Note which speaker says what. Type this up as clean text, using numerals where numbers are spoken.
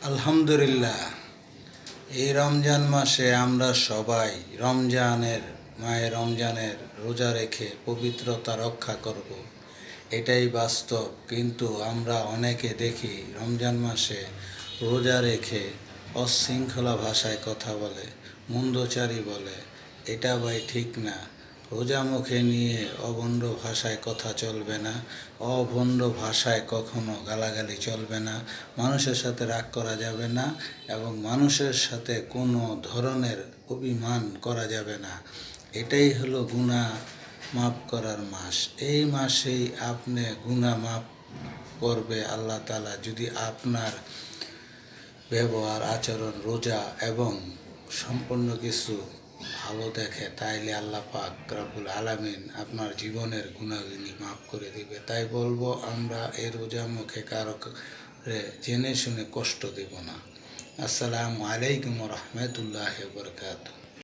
Speaker 1: আলহামদুলিল্লাহ, এই রমজান মাসে আমরা সবাই মায়ে রমজানের রোজা রেখে পবিত্রতা রক্ষা করব, এটাই বাস্তব। কিন্তু আমরা অনেকে দেখি রমজান মাসে রোজা রেখে অশৃঙ্খলা ভাষায় কথা বলে, মন্দচারী বলে। এটা ভাই ঠিক না। রোজা মুখে নিয়ে অভণ্ড ভাষায় কথা চলবে না। অভণ্ড ভাষায় কখনো গালাগালি চলবে না। মানুষের সাথে রাগ করা যাবে না এবং মানুষের সাথে কোনো ধরনের অভিমান করা যাবে না। এটাই হলো গুনাহ মাফ করার মাস। এই মাসেই আপনি গুনাহ মাফ করবে আল্লাহ তাআলা যদি আপনার ব্যবহার, আচরণ, রোজা এবং সম্পূর্ণ কিছু ভালো দেখে, তাইলে আল্লাহ পাক রব্বুল আলামিন আপনার জীবনের গুনাহগুলি মাফ করে দিবে। তাই বলবো, আমরা এই রোজা মুখে কারো জেনে শুনে কষ্ট দেব না। আসসালামু আলাইকুম ওয়া রাহমাতুল্লাহি ওয়া বারাকাতুহু।